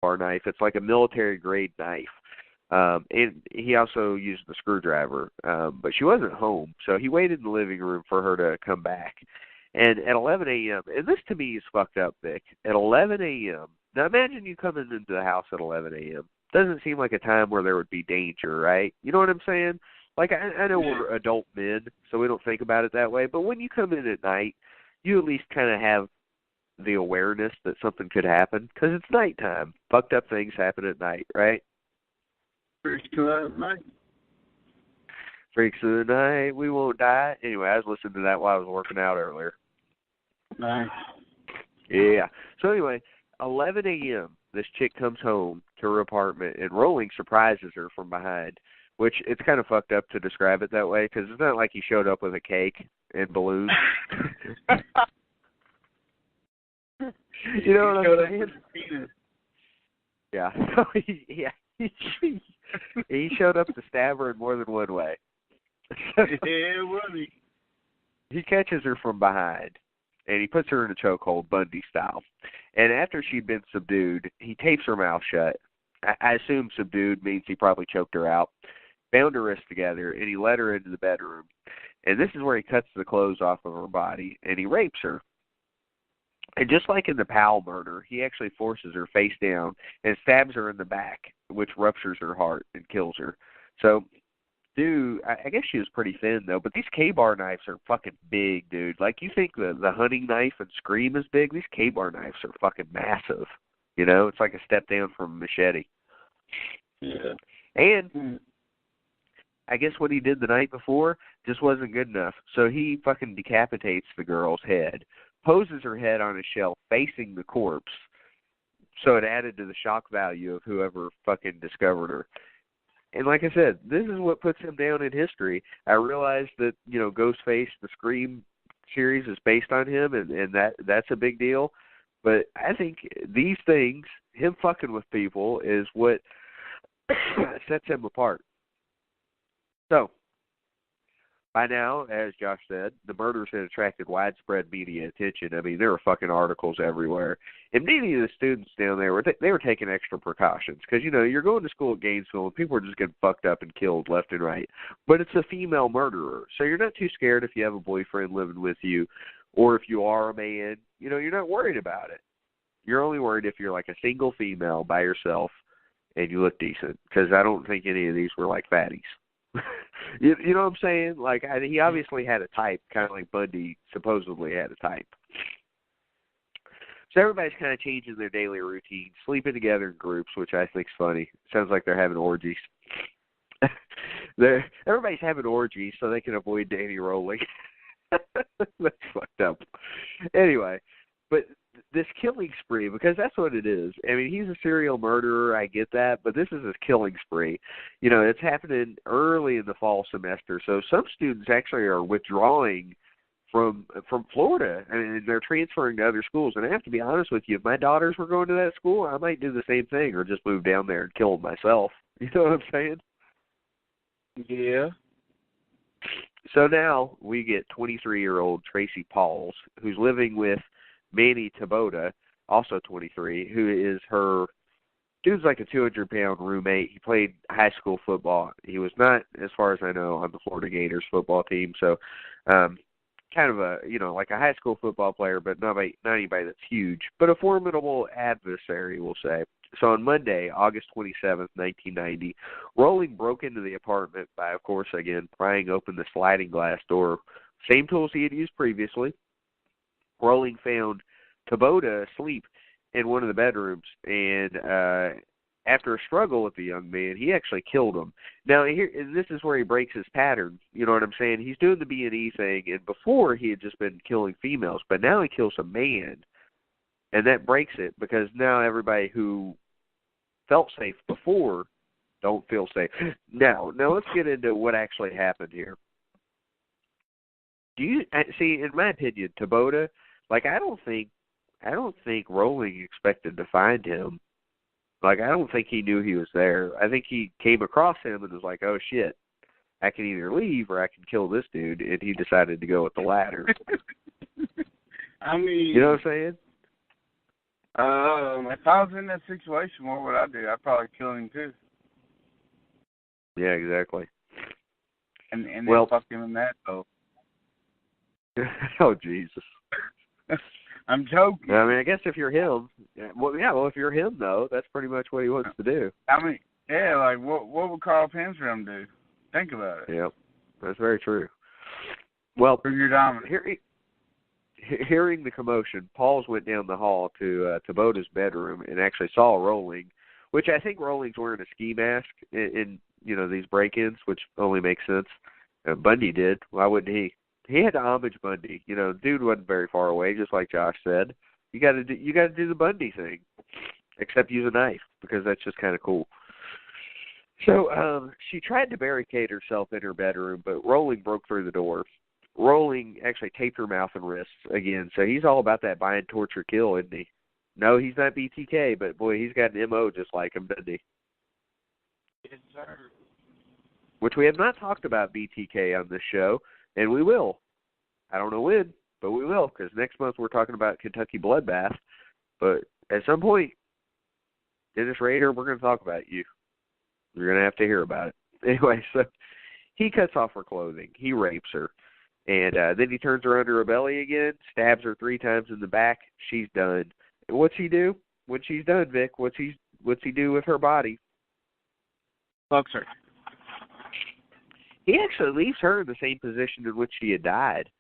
Ka-Bar knife. It's like a military-grade knife. And he also used the screwdriver. But she wasn't home, so he waited in the living room for her to come back. And at 11 a.m., and this to me is fucked up, Vic. At 11 a.m., now imagine you coming into the house at 11 a.m. Doesn't seem like a time where there would be danger, right? You know what I'm saying? Like, I know we're adult men, so we don't think about it that way. But when you come in at night, you at least kind of have the awareness that something could happen because it's nighttime. Fucked up things happen at night, right? Freaks of the night. Freaks of the night, we won't die. Anyway, I was listening to that while I was working out earlier. Nice. Yeah. So anyway, 11 a.m., this chick comes home to her apartment, and Rolling surprises her from behind, which it's kind of fucked up to describe it that way because it's not like he showed up with a cake and balloons. You know what I'm saying? Yeah. He showed up to stab her in more than one way. Yeah, buddy. He catches her from behind, and he puts her in a chokehold, Bundy style. And after she'd been subdued, he tapes her mouth shut. I assume subdued means he probably choked her out, bound her wrists together, and he led her into the bedroom. And this is where he cuts the clothes off of her body, and he rapes her. And just like in the Powell murder, he actually forces her face down and stabs her in the back, which ruptures her heart and kills her. So, dude, I guess she was pretty thin, though, but these Ka-Bar knives are fucking big, dude. Like, you think the hunting knife and Scream is big? These Ka-Bar knives are fucking massive. You know, it's like a step down from a machete. Yeah. And I guess what he did the night before just wasn't good enough. So he fucking decapitates the girl's head, poses her head on a shelf facing the corpse, so it added to the shock value of whoever fucking discovered her. And like I said, this is what puts him down in history. I realized that, you know, Ghostface, the Scream series, is based on him, and that's a big deal. But I think these things, him fucking with people, is what sets him apart. So, by now, as Josh said, the murders had attracted widespread media attention. I mean, there were fucking articles everywhere. And many of the students down there, they were taking extra precautions. Because, you know, you're going to school at Gainesville, and people are just getting fucked up and killed left and right. But it's a female murderer. So you're not too scared if you have a boyfriend living with you. Or if you are a man, you know, you're not worried about it. You're only worried if you're like a single female by yourself and you look decent. Because I don't think any of these were like fatties. You know what I'm saying? Like, he obviously had a type, kind of like Bundy supposedly had a type. So everybody's kind of changing their daily routine, sleeping together in groups, which I think's funny. Sounds like they're having orgies. Everybody's having orgies so they can avoid Danny Rolling. That's fucked up. Anyway, but this killing spree, because that's what it is. I mean, he's a serial murderer, I get that, but this is his killing spree. You know, it's happening early in the fall semester, so some students actually are withdrawing from Florida, and they're transferring to other schools. And I have to be honest with you, if my daughters were going to that school, I might do the same thing or just move down there and kill them myself. You know what I'm saying? Yeah. So now we get 23-year-old Tracy Pauls, who's living with Manny Taboda, also 23, who is her, dude's like a 200-pound roommate. He played high school football. He was not, as far as I know, on the Florida Gators football team. So kind of a, you know, like a high school football player, but not anybody that's huge, but a formidable adversary, we'll say. So on Monday, August 27th, 1990, Rolling broke into the apartment by, of course, again, prying open the sliding glass door. Same tools he had used previously. Rolling found Taboda asleep in one of the bedrooms, and after a struggle with the young man, he actually killed him. Now, here, this is where he breaks his pattern. You know what I'm saying? He's doing the B&E thing, and before he had just been killing females, but now he kills a man, and that breaks it because now everybody who felt safe before don't feel safe. Now let's get into what actually happened here. Do you see? In my opinion, Taboda, like I don't think Rolling expected to find him. Like I don't think he knew he was there. I think he came across him and was like, "Oh shit, I can either leave or I can kill this dude," and he decided to go with the latter. I mean, you know what I'm saying? If I was in that situation, what would I do? I'd probably kill him too. Yeah, exactly. And then well, fuck him in that though. Oh Jesus. I'm joking. I mean, I guess if you're him, if you're him though, that's pretty much what he wants to do. I mean, yeah, like what would Carl Pimstrom do? Think about it. Yep, that's very true. Well, You're dominant. Hearing the commotion, Pauls went down the hall to Boda's bedroom and actually saw Rolling, which I think Rolling's wearing a ski mask in these break-ins, which only makes sense. Bundy did. Why wouldn't he? He had to homage Bundy. Dude wasn't very far away, just like Josh said. You got to do the Bundy thing, except use a knife because that's just kind of cool. So she tried to barricade herself in her bedroom, but Rolling broke through the door. Rolling actually taped her mouth and wrists again, so he's all about that bind, torture, kill, isn't he? No, he's not BTK, but boy, he's got an MO just like him, doesn't he? Yes, sir. Which we have not talked about BTK on this show, and we will. I don't know when, but we will, because next month we're talking about Kentucky Bloodbath. But at some point, Dennis Rader, we're going to talk about you. You're going to have to hear about it. Anyway, so he cuts off her clothing. He rapes her. And then he turns her under her belly again, stabs her 3 times in the back. She's done. And what's he do? When she's done, Vic, what's he do with her body? Fucks her. He actually leaves her in the same position in which she had died.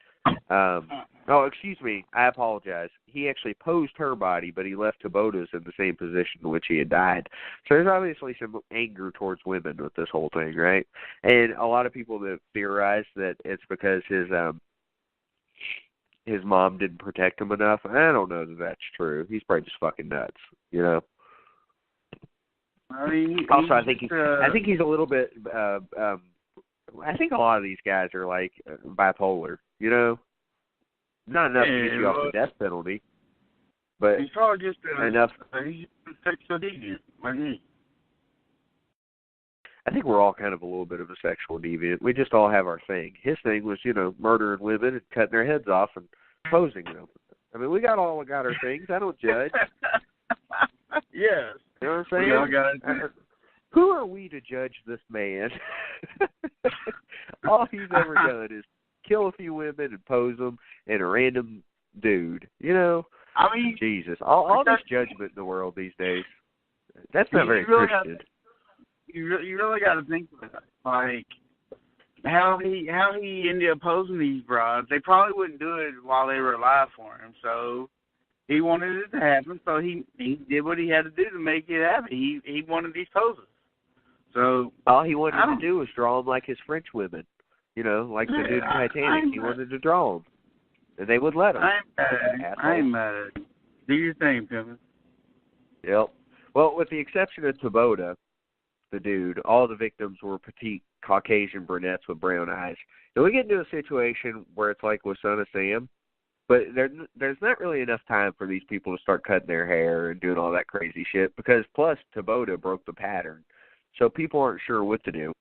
Excuse me. I apologize. He actually posed her body, but he left Tabota's in the same position in which he had died. So there's obviously some anger towards women with this whole thing, right? And a lot of people that theorize that it's because his mom didn't protect him enough. I don't know that that's true. He's probably just fucking nuts, I mean, also, I think he's a little bit. I think a lot of these guys are like bipolar, Not enough to get you off the death penalty, but he's probably just enough. He's a sexual deviant, like me. I think we're all kind of a little bit of a sexual deviant. We just all have our thing. His thing was, murdering women and cutting their heads off and posing them. I mean, we all got our things. I don't judge. Yes. You know what I'm saying? We all got it. Who are we to judge this man? All he's ever done is kill a few women and pose them and a random dude. I mean, Jesus. All this judgment in the world these days. That's not very Christian. You really got to think about it. Like, how he ended up posing these broads. They probably wouldn't do it while they were alive for him. So he wanted it to happen. So he did what he had to do to make it happen. He wanted these poses. So all he wanted to do was draw them like his French women. Like the dude in Titanic. He wanted to draw them. And they would let him. I ain't mad at it. Do your thing, Pimpin. Yep. Well, with the exception of Tabota, the dude, all the victims were petite Caucasian brunettes with brown eyes. And we get into a situation where it's like with Son of Sam, but there's not really enough time for these people to start cutting their hair and doing all that crazy shit, because plus Tabota broke the pattern. So people aren't sure what to do.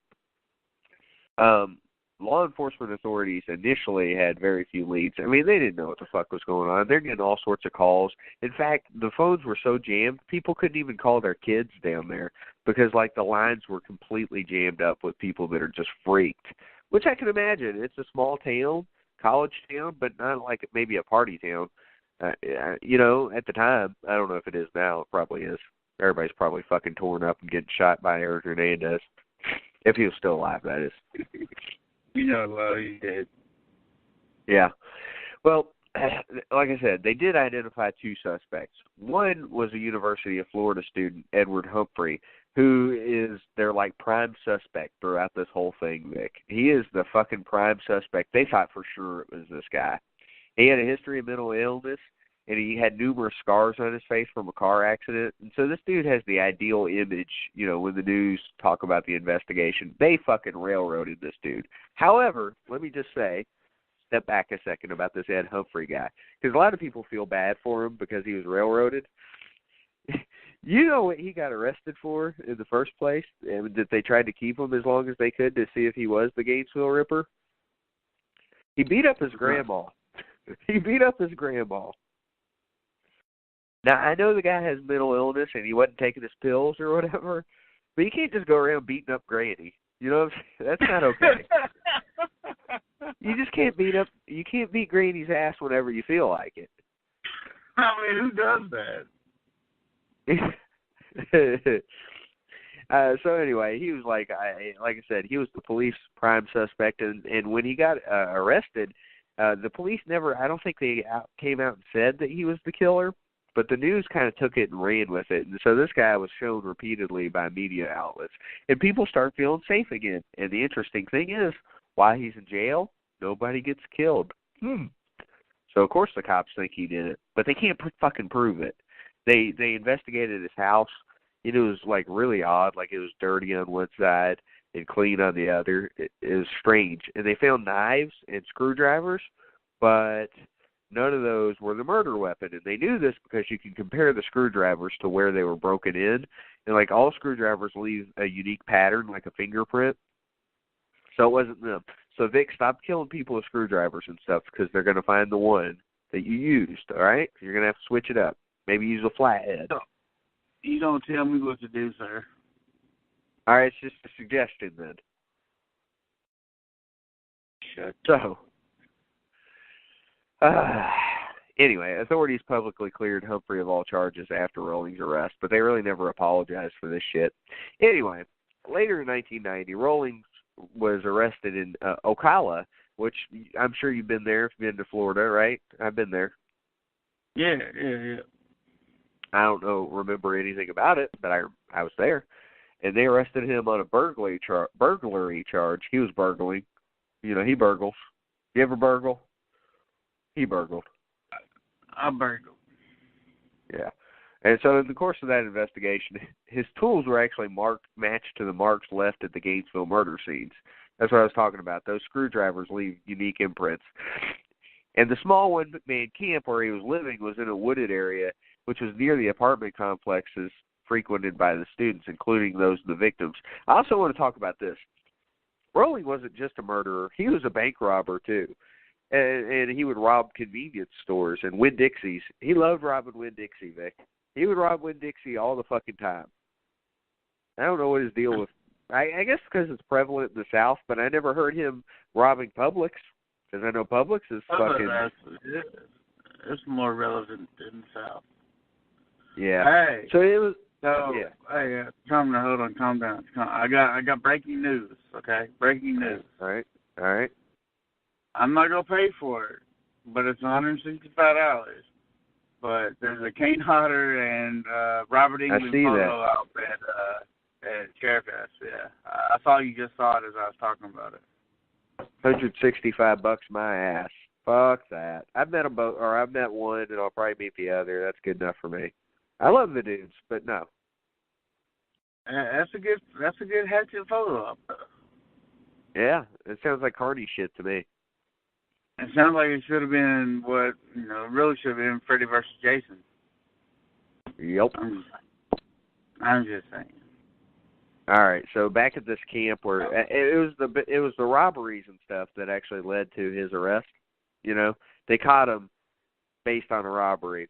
Law enforcement authorities initially had very few leads. I mean, they didn't know what the fuck was going on. They're getting all sorts of calls. In fact, the phones were so jammed, people couldn't even call their kids down there because, the lines were completely jammed up with people that are just freaked, which I can imagine. It's a small town, college town, but not like maybe a party town. At the time, I don't know if it is now. It probably is. Everybody's probably fucking torn up and getting shot by Eric Hernandez. If he was still alive, that is. He's dead. Yeah. Well, like I said, they did identify 2 suspects. One was a University of Florida student, Edward Humphrey, who is their, prime suspect throughout this whole thing, Vic. He is the fucking prime suspect. They thought for sure it was this guy. He had a history of mental illness, and he had numerous scars on his face from a car accident. And so this dude has the ideal image, when the news talk about the investigation. They fucking railroaded this dude. However, let me just say, step back a second about this Ed Humphrey guy, because a lot of people feel bad for him because he was railroaded. You know what he got arrested for in the first place, and that they tried to keep him as long as they could to see if he was the Gainesville Ripper? He beat up his grandma. He beat up his grandma. Now, I know the guy has mental illness and he wasn't taking his pills or whatever, but you can't just go around beating up Granny. You know what I'm saying? That's not okay. You just can't beat Granny's ass whenever you feel like it. I mean, who does that? So anyway, he was like I said, he was the police prime suspect, and when he got arrested, the police I don't think they came out and said that he was the killer, but the news kind of took it and ran with it, and so this guy was shown repeatedly by media outlets, and people start feeling safe again. And the interesting thing is, while he's in jail, nobody gets killed. So of course the cops think he did it, but they can't fucking prove it. They investigated his house. It was like really odd, like it was dirty on one side and clean on the other. It was strange. And they found knives and screwdrivers, but none of those were the murder weapon. And they knew this because you can compare the screwdrivers to where they were broken in. And like all screwdrivers leave a unique pattern, like a fingerprint. So it wasn't them. So Vic, stop killing people with screwdrivers and stuff because they're going to find the one that you used, all right? You're going to have to switch it up. Maybe use a flathead. You don't tell me what to do, sir. All right, it's just a suggestion then. Shut. So, anyway, authorities publicly cleared Humphrey of all charges after Rolling's arrest, but they really never apologized for this shit. Anyway, later in 1990, Rolling was arrested in Ocala, which I'm sure you've been there if you've been to Florida, right? I've been there. Yeah. I don't remember anything about it, but I was there. And they arrested him on a burglary charge. He was burgling. You know, he burgles. You ever burgle? He burgled. I burgled. Yeah. And so in the course of that investigation, his tools were actually matched to the marks left at the Gainesville murder scenes. That's what I was talking about. Those screwdrivers leave unique imprints. And the small one-man camp where he was living was in a wooded area, which was near the apartment complexes frequented by the students, including those of the victims. I also want to talk about this. Rolling wasn't just a murderer. He was a bank robber, too. And he would rob convenience stores and Winn-Dixies. He loved robbing Winn-Dixie, Vic. He would rob Winn-Dixie all the fucking time. I don't know what his deal with. I guess because it's prevalent in the South, but I never heard him robbing Publix, because I know Publix is fucking... It's more relevant in the South. Yeah. Hey. So it was... Yeah. Hey, calm down. I got breaking news, okay? Breaking news. All right. I'm not going to pay for it, but it's $165. But there's a Kane Hodder and Robert England photo out at Sheriff House. Yeah, I thought you just saw it as I was talking about it. $165 my ass. Fuck that. I've met them both, or I've met one, and I'll probably meet the other. That's good enough for me. I love the dudes, but no. That's a good hatchet photo up. Yeah, it sounds like Carney shit to me. It sounds like it should have been what, really should have been Freddy versus Jason. Yep. I'm just saying. All right, so back at this camp where it was the robberies and stuff that actually led to his arrest. They caught him based on a robbery.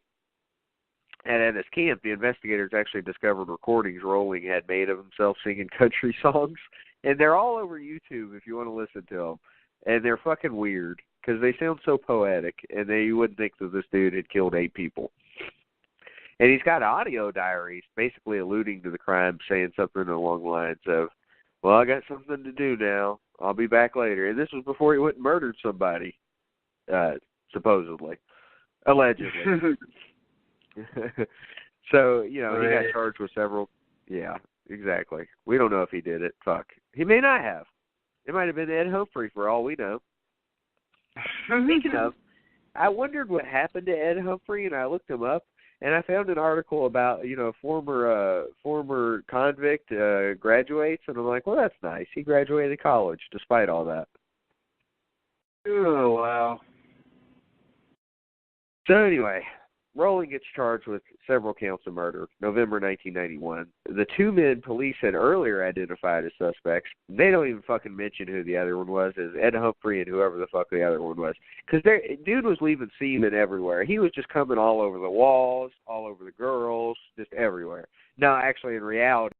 And at his camp, the investigators actually discovered recordings Rolling had made of himself singing country songs. And they're all over YouTube if you want to listen to them. And they're fucking weird because they sound so poetic. And you wouldn't think that this dude had killed 8 people. And he's got audio diaries basically alluding to the crime, saying something along the lines of, well, I got something to do now. I'll be back later. And this was before he went and murdered somebody, supposedly. Allegedly. So, he got charged with several. Yeah, exactly. We don't know if he did it. Fuck. He may not have. It might have been Ed Humphrey for all we know. Speaking of, I wondered what happened to Ed Humphrey, and I looked him up, and I found an article about, former convict graduates, and I'm like, well, that's nice. He graduated college despite all that. Oh, wow. So anyway, Rowland gets charged with several counts of murder, November 1991. The two men police had earlier identified as suspects, they don't even fucking mention who the other one was, as Ed Humphrey and whoever the fuck the other one was. Because dude was leaving semen everywhere. He was just coming all over the walls, all over the girls, just everywhere. Now, actually, in reality,